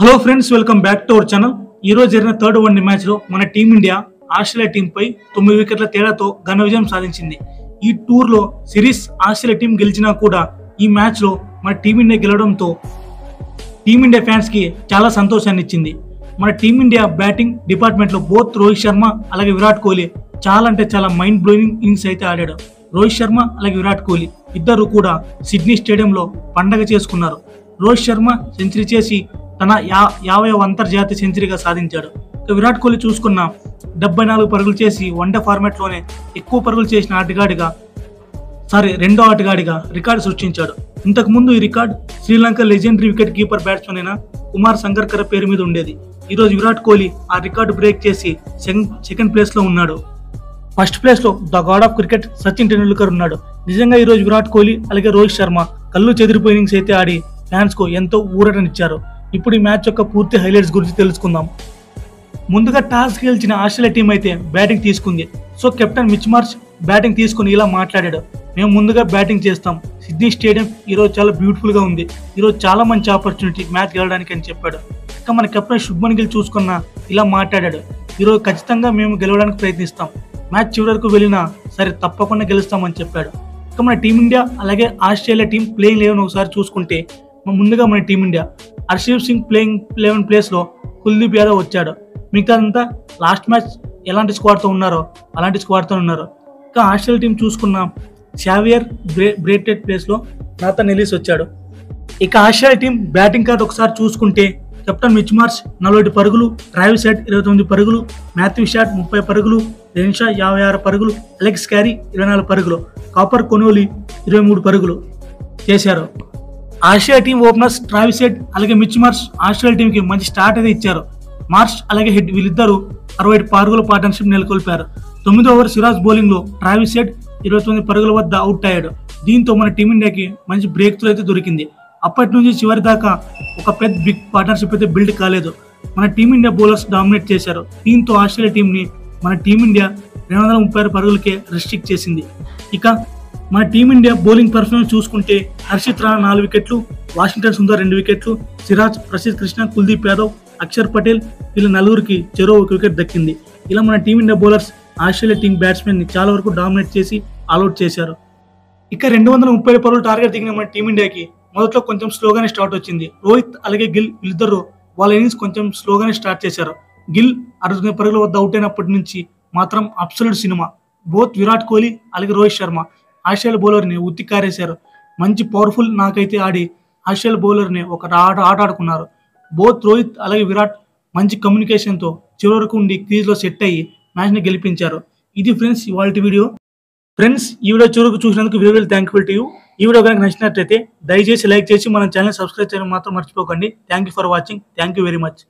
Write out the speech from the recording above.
Hello friends, welcome back to our channel. ఈ రోజు జరిగిన థర్డ్ వన్డే మ్యాచ్ లో మన టీమిండియా ఆస్ట్రేలియా టీం పై 9 వికెట్ల తేడాతో ఘన విజయం సాధించింది. ఈ టూర్ లో సిరీస్ ఆస్ట్రేలియా టీం గెలిచినా కూడా ఈ మ్యాచ్ లో మన టీమిండియా గెలవడంతో టీమిండియా ఫ్యాన్స్ కి చాలా సంతోషాన్ని ఇచ్చింది. మన టీమిండియా బ్యాటింగ్ డిపార్ట్మెంట్ లో బోత్ రోహిత్ శర్మ అలాగే విరాట్ కోహ్లీ చాలా అంటే చాలా మైండ్ బ్లోయింగ్ ఇన్నింగ్స్ అయితే ఆడాడు. రోహిత్ శర్మ అలాగే విరాట్ కోహ్లీ ఇద్దరు కూడా సిడ్నీ స్టేడియంలో పండగ చేసుకున్నారు. రోహిత్ శర్మ సెంచరీ చేసి తన 50వ అంతర్జాతీయ సెంచరీగా సాధించాడు. విరాట్ కోహ్లీ చూసుకున్న 74 పరుగులు చేసి వన్డే ఫార్మాట్ లోనే ఎక్కువ పరుగులు చేసిన రెండో ఆటగాడిగా రికార్డు సృష్టించాడు. ఇంతకు ముందు ఈ record Sri Lanka legendary wicket keeper batsmen అయిన కుమార్ సంగక్కర పేరు మీద ఉండేది. ఈ రోజు విరాట్ కోహ్లీ ఆ రికార్డు బ్రేక్ చేసి సెకండ్ ప్లేస్ లో ఉన్నాడు. ఫస్ట్ ప్లేస్ లో the God of cricket Sachin Tendulkar ఉన్నాడు. నిజంగా ఈ రోజు విరాట్ కోహ్లీ అలాగే రోహిత్ శర్మ కళ్ళు చెదిరిపోయి ఇన్నింగ్స్ అయితే ఆడి ఫ్యాన్స్ కు ఎంతో ఊరటనిచ్చారు. ఇప్పుడు ఈ మ్యాచ్ యొక్క పూర్తి హైలైట్స్ గురించి తెలుసుకుందాం. ముందుగా టాస్ గెలిచిన ఆస్ట్రేలియా టీం అయితే బ్యాటింగ్ తీసుకుంది. So captain Mitch Marsh batting తీసుకుని ఇలా మాట్లాడాడు: మేము ముందుగా బ్యాటింగ్ చేస్తాం. సిడ్నీ స్టేడియం ఈరోజు చాలా బ్యూటిఫుల్ గా ఉంది. ఈరోజు చాలా మంచి ఆపర్చునిటీ మ్యాచ్ గెలవడానికి అని చెప్పాడు. ఇక మన కెప్టెన్ శుభ్మన్ గిల్ చూసుకున్న ఇలా మాట్లాడాడు: ఈరోజు ఖచ్చితంగా మేము గెలవడానికి ప్రయత్నిస్తాం. మ్యాచ్ చివరి వరకు వెళ్ళినా సరే తప్పకుండా గెలుస్తామని చెప్పాడు. ఇక మన టీమిండియా అలాగే ఆస్ట్రేలియా టీం ప్లేయింగ్ 11 ఒకసారి చూసుకుంటే ముందుగా మన team India Harshdeep Singh playing 11 place లో కుల్దీప్ యాదవ్ వచ్చాడు. మిగతాదంతా లాస్ట్ మ్యాచ్ ఎలాంటి స్క్వాడ్ తో ఉన్నారో అలాంటి స్క్వాడ్ తో ఉన్నారు. ఇంకా ఆస్ట్రేలియా టీం చూసుకున్న షావియర్ బ్రేటెడ్ ప్లేస్ లో నాథన్ ఎలిస్ వచ్చాడు. ఇక ఆస్ట్రేలియా టీం బ్యాటింగ్ కార్డ్ ఒకసారి చూసుకుంటే కెప్టెన్ మిచ్ మార్ష్ 47 పరుగులు, ట్రావిస్ హెడ్ 29 పరుగులు, మాథ్యూ షాట్ 30 పరుగులు, రెన్షా 56 పరుగులు, అలెక్స్ క్యారీ 24 పరుగులు, కాపర్ కొనోలి 23 పరుగులు చేశారు. Australia team openers Travis head అలాగే మిచ్ మార్ష్ ఆస్ట్రేలియా టీం కి మంచి స్టార్ట్ అయితే ఇచ్చారు. మార్ష్ అలాగే హెడ్ వీళ్ళిద్దరూ 65 పరుగుల పార్ట్నర్షిప్ నెలకొల్పారు. 9వ ఓవర్ సిరాజ్ బౌలింగ్ లో ట్రావిస్ హెడ్ 29 పరుగుల వద్ద అవుట్ అయ్యాడు. దీంతో మన టీమిండియాకి మంచి బ్రేక్ త్రూ అయితే దొరికింది. అప్పటి నుంచి చివరి దాకా ఒక పెద్ద బిగ్ పార్ట్నర్షిప్ అయితే బిల్డ్ కాలేదు. మన టీమిండియా బౌలర్స్ డామినేట్ చేశారు. దీంతో ఆస్ట్రేలియా టీం ని మన టీమిండియా 236 పరుగులకే రెస్ట్రిక్ట్ చేసింది. ఇక మన టీమిండియా బౌలింగ్ పర్ఫార్మెన్స్ చూసుకుంటే హర్షిత్ రాణా 4 వికెట్లు, వాషింగ్టన్ సుందర్ 2 వికెట్లు, సిరాజ్, ప్రసిద్ కృష్ణ, కుల్దీప్ యాదవ్, అక్షర్ పటేల్ వీళ్ళ నలుగురికి చెరో 1 వికెట్ దక్కింది. ఇలా మన team India bowlers Australia team batsmen ని చాలా వరకు డామినేట్ చేసి ఆల్అౌట్ చేశారు. ఇక 230 పరుగులు టార్గెట్ దిగిన మన టీమిండియాకి మొదట్లో కొంచెం స్లోగానే స్టార్ట్ వచ్చింది. రోహిత్ అలాగే గిల్ వీళ్ళిద్దరు వాళ్ళ ఇన్నింగ్స్ కొంచెం స్లోగానే స్టార్ట్ చేశారు. గిల్ 69 పరుగుల వద్ద అవుట్ అయినప్పటి నుంచి మాత్రం absolute cinema. Both Virat Kohli అలాగే రోహిత్ శర్మ ఆస్ట్రేలియా బౌలర్ ని ఉత్తి కారేశారు. మంచి పవర్ఫుల్ నాకైతే ఆడి ఆస్ట్రేలియా బౌలర్ ని ఒక ఆట ఆడుకున్నారు. బోత్ రోహిత్ అలాగే విరాట్ మంచి కమ్యూనికేషన్ తో చివరి వరకు ఉండి క్రీజ్ లో సెట్ అయ్యి మ్యాచ్ ని గెలిపించారు. ఇది ఫ్రెండ్స్ ఇవాల్టి వీడియో. ఫ్రెండ్స్, ఈ వీడియో చివరకు చూసినందుకు వెరీ థ్యాంక్ఫుల్ టు యూ. ఈ వీడియో కనుక నచ్చినట్లయితే దయచేసి లైక్ చేసి మన ఛానల్ సబ్స్క్రైబ్ చేయడం మాత్రం మర్చిపోకండి. Thank you for watching. Thank you very much.